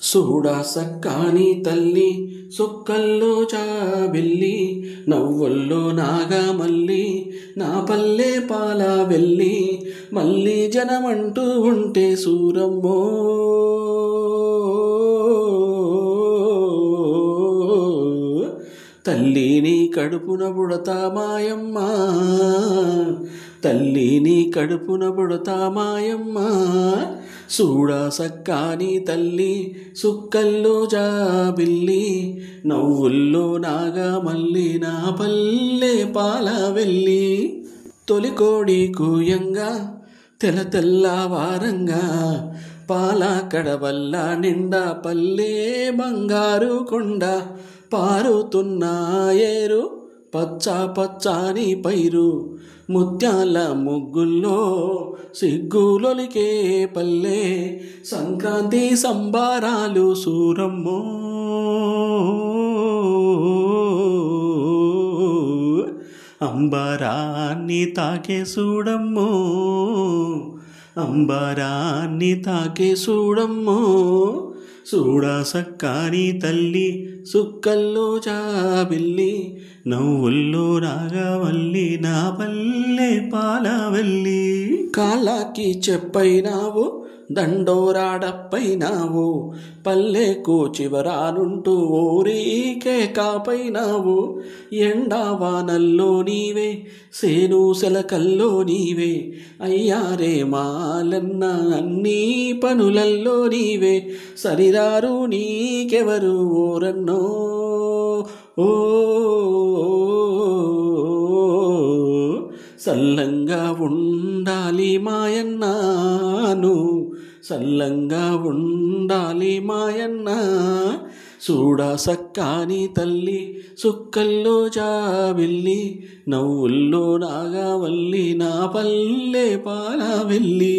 సూడా సక్కాని తల్లి సుక్కల్లో చాబిల్లి నవ్వుల్లో నాగమల్లి నా పల్లె పాల వెళ్ళి మళ్ళీ జనమంటూ ఉంటే సూరమ్మో తల్లి నీ కడుపున బుడతా మాయమ్మ తల్లి నీ కడుపున బుడతా మాయమ్మ సూడా సక్కాని తల్లి సుక్కల్లో జాబిల్లి నవ్వుల్లో నాగమల్లి నా పల్లె పాల వెళ్ళి తొలికోడి కూయంగా తెల్లవారంగా పాల కడవల్ల నిండా పల్లె బంగారు కొండ పారుతున్న ఏరు పచ్చ పచ్చాని పైరు ముత్యాల ముగ్గుల్లో సిగ్గులొలికే పల్లె సంక్రాంతి సంబారాలు సూరమ్మో అంబరాన్ని తాకే చూడమ్మో అంబరాన్ని తాకే చూడమ్మో సూడా సక్కాని తల్లి సుక్కల్లో చాబిల్లి నవ్వుల్లో నాగవల్లి నా పల్లె పాలవల్లి కాళ్ళకి చెప్పైనావు దండోరాడప్పైనావు పల్లెకు చివరానుంటూ ఊరికే కాపైనావు ఎండావానల్లో నీవే సేను సెలకల్లో నీవే అయ్యారే మాలన్న అన్నీ పనులల్లో నీవే సరిదారు నీకెవరు ఓరన్నో ఓ సల్లంగా ఉండాలి మాయన్నాను సల్లంగా ఉండాలి మాయన్న సూడా సక్కాని తల్లి సుక్కల్లో జాబిల్లి నవ్వుల్లో నాగవల్లి నా పల్లె పాల వెళ్ళి